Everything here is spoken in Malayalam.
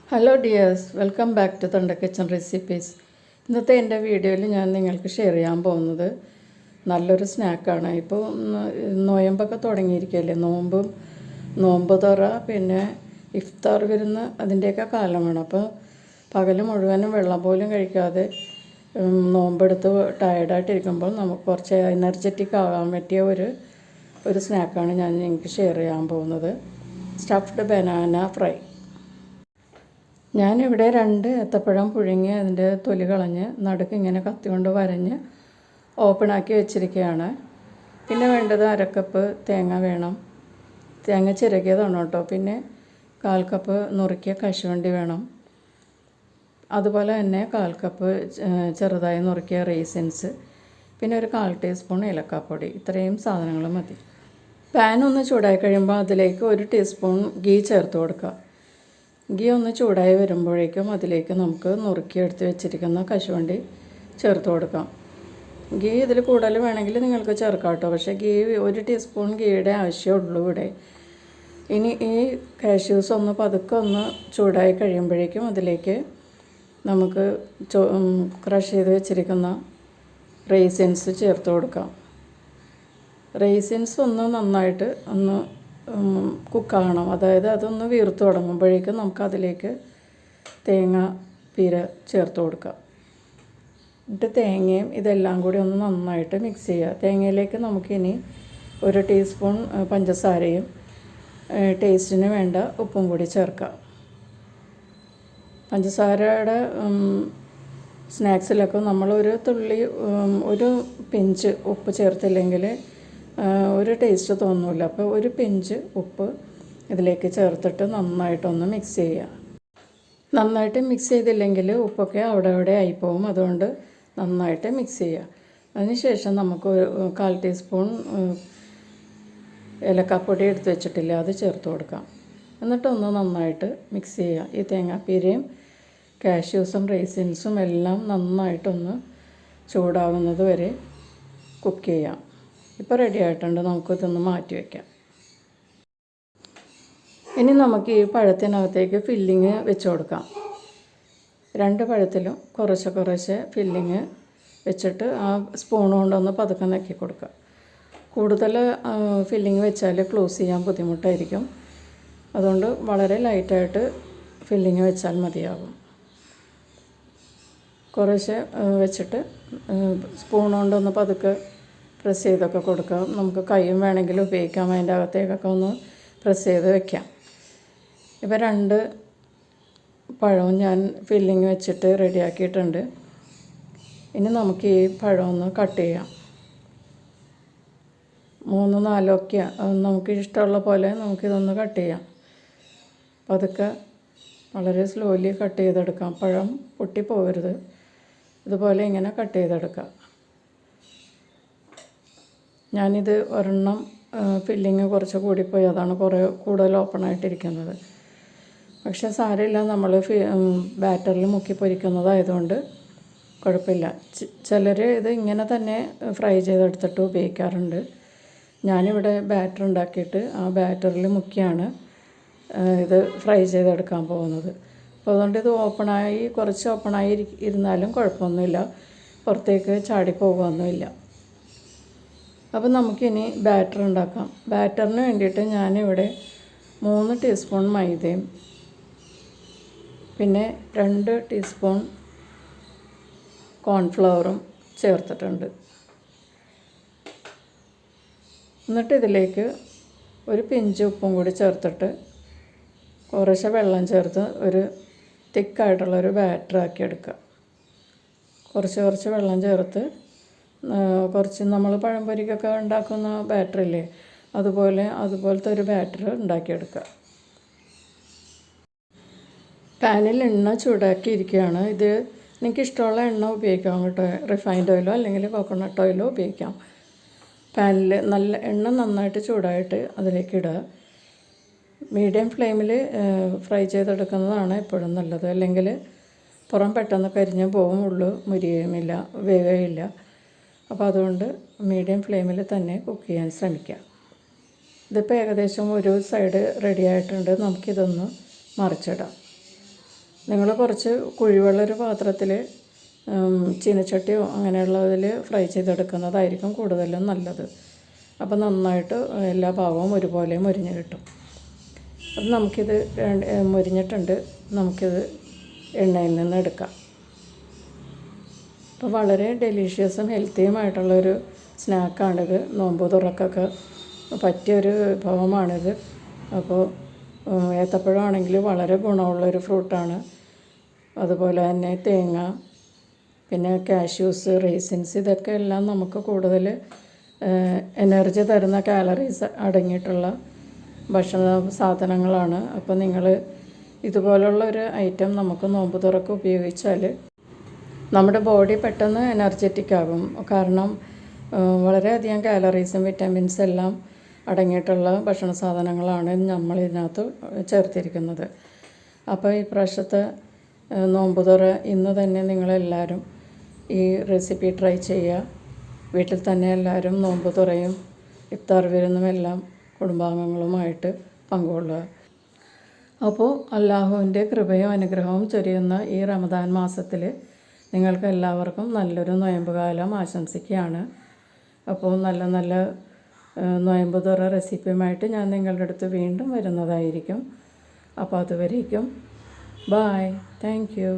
Hello dears, welcome back to തൊണ്ട കിച്ചൺ റെസിപ്പീസ്. ഇന്നത്തെ എൻ്റെ വീഡിയോയിൽ ഞാൻ നിങ്ങൾക്ക് ഷെയർ ചെയ്യാൻ പോകുന്നത് നല്ലൊരു സ്നാക്കാണ്. ഇപ്പോൾ നോയമ്പൊക്കെ തുടങ്ങിയിരിക്കുകയല്ലേ, നോമ്പുതുറ, പിന്നെ ഇഫ്താർ വരുന്ന അതിൻ്റെയൊക്കെ കാലമാണ്. അപ്പോൾ പകൽ മുഴുവനും വെള്ളം പോലും കഴിക്കാതെ നോമ്പെടുത്ത് ടയർഡായിട്ടിരിക്കുമ്പോൾ നമുക്ക് കുറച്ച് എനർജറ്റിക് ആകാൻ പറ്റിയ ഒരു സ്നാക്കാണ് ഞാൻ നിങ്ങൾക്ക് ഷെയർ ചെയ്യാൻ പോകുന്നത്. Stuffed banana fry. ഞാനിവിടെ 2 ഏത്തപ്പഴം പുഴുങ്ങി അതിൻ്റെ തൊലി കളഞ്ഞ് നടുക്ക് ഇങ്ങനെ കത്തി കൊണ്ട് വരഞ്ഞ് ഓപ്പണാക്കി വെച്ചിരിക്കുകയാണ്. പിന്നെ വേണ്ടത് 1/2 കപ്പ് തേങ്ങ വേണം. തേങ്ങ ചിരകിയതാണ് കേട്ടോ. പിന്നെ 1/4 കപ്പ് നുറുക്കിയ കശുവണ്ടി വേണം. അതുപോലെ തന്നെ 1/4 കപ്പ് ചെറുതായി നുറുക്കിയ റേസിൻസ്, പിന്നെ ഒരു 1/4 ടീസ്പൂൺ ഏലക്കാപ്പൊടി. ഇത്രയും സാധനങ്ങൾ മതി. പാൻ ഒന്ന് ചൂടായി കഴിയുമ്പോൾ അതിലേക്ക് 1 ടീസ്പൂൺ ഗീ ചേർത്ത് കൊടുക്കുക. ഗീ ഒന്ന് ചൂടായി വരുമ്പോഴേക്കും അതിലേക്ക് നമുക്ക് നുറുക്കിയെടുത്ത് വെച്ചിരിക്കുന്ന കശുവണ്ടി ചേർത്ത് കൊടുക്കാം. ഗീ ഇതിൽ കൂടുതൽ വേണമെങ്കിൽ നിങ്ങൾക്ക് ചേർക്കാം കേട്ടോ. പക്ഷേ 1 ടീസ്പൂൺ ഗീയുടെ ആവശ്യമുള്ളൂ ഇവിടെ. ഇനി ഈ കാഷ്യൂസ് ഒന്ന് പതുക്കെ ഒന്ന് ചൂടായി കഴിയുമ്പോഴേക്കും അതിലേക്ക് നമുക്ക് ക്രഷ് ചെയ്ത് വെച്ചിരിക്കുന്ന റേസിൻസ് ചേർത്ത് കൊടുക്കാം. റേസിൻസ് ഒന്ന് നന്നായിട്ട് ഒന്ന് കുക്കാകണം. അതായത് അതൊന്ന് വീർത്ത് തുടങ്ങുമ്പോഴേക്കും നമുക്കതിലേക്ക് തേങ്ങ പീര ചേർത്ത് കൊടുക്കാം. എന്നിട്ട് തേങ്ങയും ഇതെല്ലാം കൂടി ഒന്ന് നന്നായിട്ട് മിക്സ് ചെയ്യുക. തേങ്ങയിലേക്ക് നമുക്കിനി 1 ടീസ്പൂൺ പഞ്ചസാരയും ടേസ്റ്റിന് വേണ്ട ഉപ്പും കൂടി ചേർക്കാം. പഞ്ചസാരയുടെ സ്നാക്സിലൊക്കെ നമ്മൾ ഒരു പിഞ്ച് ഉപ്പ് ചേർത്തില്ലെങ്കിൽ ഒരു ടേസ്റ്റ് തോന്നില്ല. അപ്പോൾ 1 പിഞ്ച് ഉപ്പ് ഇതിലേക്ക് ചേർത്തിട്ട് നന്നായിട്ടൊന്ന് മിക്സ് ചെയ്യുക. നന്നായിട്ട് മിക്സ് ചെയ്തില്ലെങ്കിൽ ഉപ്പൊക്കെ അവിടെ ആയിപ്പോവും. അതുകൊണ്ട് നന്നായിട്ട് മിക്സ് ചെയ്യുക. അതിനുശേഷം നമുക്ക് 1/4 ടീസ്പൂൺ ഏലക്കാപ്പൊടി എടുത്ത് വെച്ചിട്ടില്ല, അത് ചേർത്ത് കൊടുക്കാം. എന്നിട്ടൊന്ന് നന്നായിട്ട് മിക്സ് ചെയ്യുക. ഈ തേങ്ങാപ്പീരയും കാഷ്യൂസും റേസിൻസും എല്ലാം നന്നായിട്ടൊന്ന് ചൂടാകുന്നത് വരെ കുക്ക് ചെയ്യാം. ഇപ്പോൾ റെഡി ആയിട്ടുണ്ട്. നമുക്കിതൊന്ന് മാറ്റി വയ്ക്കാം. ഇനി നമുക്ക് ഈ പഴത്തിനകത്തേക്ക് ഫില്ലിങ് വെച്ച് കൊടുക്കാം. 2 പഴത്തിലും കുറേശ്ശെ ഫില്ലിങ് വെച്ചിട്ട് ആ സ്പൂൺ കൊണ്ടൊന്ന് പതുക്കെ നക്കി കൊടുക്കുക. കൂടുതൽ ഫില്ലിങ് വെച്ചാൽ ക്ലോസ് ചെയ്യാൻ ബുദ്ധിമുട്ടായിരിക്കും. അതുകൊണ്ട് വളരെ ലൈറ്റായിട്ട് ഫില്ലിങ് വെച്ചാൽ മതിയാകും. കുറേശ്ശെ വെച്ചിട്ട് സ്പൂൺ കൊണ്ടൊന്ന് പതുക്കെ പ്രസ് ചെയ്തൊക്കെ കൊടുക്കാം. നമുക്ക് കൈയും വേണമെങ്കിൽ ഉപയോഗിക്കാം. അതിൻ്റെ അകത്തേക്കൊക്കെ ഒന്ന് പ്രസ് ചെയ്ത് വെക്കാം. ഇപ്പോൾ 2 പഴവും ഞാൻ ഫില്ലിങ് വെച്ചിട്ട് റെഡിയാക്കിയിട്ടുണ്ട്. ഇനി നമുക്ക് ഈ പഴം ഒന്ന് കട്ട് ചെയ്യാം. 3-4 ഒക്കെ നമുക്ക് ഇഷ്ടമുള്ള പോലെ നമുക്കിതൊന്ന് കട്ട് ചെയ്യാം. പതുക്കെ വളരെ സ്ലോലി കട്ട് ചെയ്തെടുക്കാം. പഴം പൊട്ടിപ്പോകരുത്. ഇതുപോലെ ഇങ്ങനെ കട്ട് ചെയ്തെടുക്കാം. ഞാനിത് ഒരെണ്ണം ഫില്ലിങ് കുറച്ച് കൂടിപ്പോയി, അതാണ് കുറേ കൂടുതൽ ഓപ്പണായിട്ടിരിക്കുന്നത്. പക്ഷേ സാരമില്ല, നമ്മൾ ബാറ്ററിൽ മുക്കി പൊരിക്കുന്നതായതുകൊണ്ട് കുഴപ്പമില്ല. ചിലർ ഇത് ഇങ്ങനെ തന്നെ ഫ്രൈ ചെയ്തെടുത്തിട്ട് ഉപയോഗിക്കാറുണ്ട്. ഞാനിവിടെ ബാറ്റർ ഉണ്ടാക്കിയിട്ട് ആ ബാറ്ററിൽ മുക്കിയാണ് ഇത് ഫ്രൈ ചെയ്തെടുക്കാൻ പോകുന്നത്. അപ്പോൾ അതുകൊണ്ട് ഇത് കുറച്ച് ഓപ്പണായി ഇരുന്നാലും കുഴപ്പമൊന്നുമില്ല, പുറത്തേക്ക് ചാടിപ്പോകുകയൊന്നുമില്ല. അപ്പോൾ നമുക്കിനി ബാറ്റർ ഉണ്ടാക്കാം. ബാറ്ററിന് വേണ്ടിയിട്ട് ഞാനിവിടെ 3 ടീസ്പൂൺ മൈദയും പിന്നെ 2 ടീസ്പൂൺ കോൺഫ്ലവറും ചേർത്തിട്ടുണ്ട്. എന്നിട്ട് ഇതിലേക്ക് 1 പിഞ്ച് ഉപ്പും കൂടി ചേർത്തിട്ട് കുറേശ്ശെ വെള്ളം ചേർത്ത് ഒരു തിക്കായിട്ടുള്ളൊരു ബാറ്ററാക്കി എടുക്കുക. കുറച്ച് വെള്ളം ചേർത്ത് കുറച്ച് നമ്മൾ പഴംപൊരിക്കൊക്കെ ഉണ്ടാക്കുന്ന ബാറ്ററില്ലേ, അതുപോലത്തെ ഒരു ബാറ്റർ ഉണ്ടാക്കിയെടുക്കുക. പാനിൽ എണ്ണ ചൂടാക്കിയിരിക്കുകയാണ്. ഇത് എനിക്കിഷ്ടമുള്ള എണ്ണ ഉപയോഗിക്കാം കേട്ടോ. റിഫൈൻഡ് ഓയിലോ അല്ലെങ്കിൽ കോക്കനട്ട് ഓയിലോ ഉപയോഗിക്കാം. പാനിൽ നല്ല എണ്ണ നന്നായിട്ട് ചൂടായിട്ട് അതിലേക്ക് ഇടുക. മീഡിയം ഫ്ലെയിമിൽ ഫ്രൈ ചെയ്തെടുക്കുന്നതാണ് എപ്പോഴും നല്ലത്. അല്ലെങ്കിൽ പുറം പെട്ടെന്ന് കരിഞ്ഞ് പോവും, ഉള്ളു മുരിയുമില്ല, വേവുകയില്ല. അപ്പോൾ അതുകൊണ്ട് മീഡിയം ഫ്ലെയിമിൽ തന്നെ കുക്ക് ചെയ്യാൻ ശ്രമിക്കുക. ഇതിപ്പോൾ ഏകദേശം ഒരു സൈഡ് റെഡി ആയിട്ടുണ്ട്. നമുക്കിതൊന്ന് മറിച്ചിടാം. നിങ്ങൾ കുറച്ച് കുഴിവുള്ളൊരു പാത്രത്തിൽ ചീനച്ചട്ടിയോ അങ്ങനെയുള്ളതിൽ ഫ്രൈ ചെയ്തെടുക്കുന്നതായിരിക്കും കൂടുതലും നല്ലത്. അപ്പോൾ നന്നായിട്ട് എല്ലാ ഭാഗവും ഒരുപോലെ മൊരിഞ്ഞ് കിട്ടും. അപ്പം നമുക്കിത് മൊരിഞ്ഞിട്ടുണ്ട്. നമുക്കിത് എണ്ണയിൽ നിന്ന് എടുക്കാം. അപ്പോൾ വളരെ ഡെലീഷ്യസും ഹെൽത്തിയുമായിട്ടുള്ളൊരു സ്നാക്കാണിത്. നോമ്പ് തുറക്കൊക്കെ പറ്റിയൊരു വിഭവമാണിത്. അപ്പോൾ ഏത്തപ്പഴമാണെങ്കിൽ വളരെ ഗുണമുള്ളൊരു ഫ്രൂട്ടാണ്. അതുപോലെ തന്നെ തേങ്ങ, പിന്നെ കാഷ്യൂസ്, റേസിൻസ്, ഇതൊക്കെ എല്ലാം നമുക്ക് കൂടുതൽ എനർജി തരുന്ന കാലറീസ് അടങ്ങിയിട്ടുള്ള ഭക്ഷണ സാധനങ്ങളാണ്. അപ്പോൾ നിങ്ങൾ ഇതുപോലുള്ളൊരു ഐറ്റം നമുക്ക് നോമ്പ് തുറക്ക് ഉപയോഗിച്ചാൽ നമ്മുടെ ബോഡി പെട്ടെന്ന് എനർജറ്റിക് ആകും. കാരണം വളരെയധികം കാലറീസും വിറ്റാമിൻസ് എല്ലാം അടങ്ങിയിട്ടുള്ള ഭക്ഷണ സാധനങ്ങളാണ് നമ്മൾ ഇതിനകത്ത് ചേർത്തിരിക്കുന്നത്. അപ്പോൾ ഈ പ്രാവശ്യത്തെ നോമ്പ് തുറ ഇന്ന് തന്നെ നിങ്ങളെല്ലാവരും ഈ റെസിപ്പി ട്രൈ ചെയ്യുക. വീട്ടിൽ തന്നെ എല്ലാവരും നോമ്പ് തുറയും ഇഫ്താർ വിരുന്നുമെല്ലാം കുടുംബാംഗങ്ങളുമായിട്ട് പങ്കുകൊള്ളുക. അപ്പോൾ അല്ലാഹുവിൻ്റെ കൃപയും അനുഗ്രഹവും ചൊരിയുന്ന ഈ റമദാൻ മാസത്തിൽ നിങ്ങൾക്ക് എല്ലാവർക്കും നല്ലൊരു നോയമ്പ് കാലം ആശംസിക്കുകയാണ്. അപ്പോൾ നല്ല നല്ല നോയമ്പ് തുറ റെസിപ്പിയുമായിട്ട് ഞാൻ നിങ്ങളുടെ അടുത്ത് വീണ്ടും വരുന്നതായിരിക്കും. അപ്പോൾ അതുവരേക്കും ബായ്. Thank you.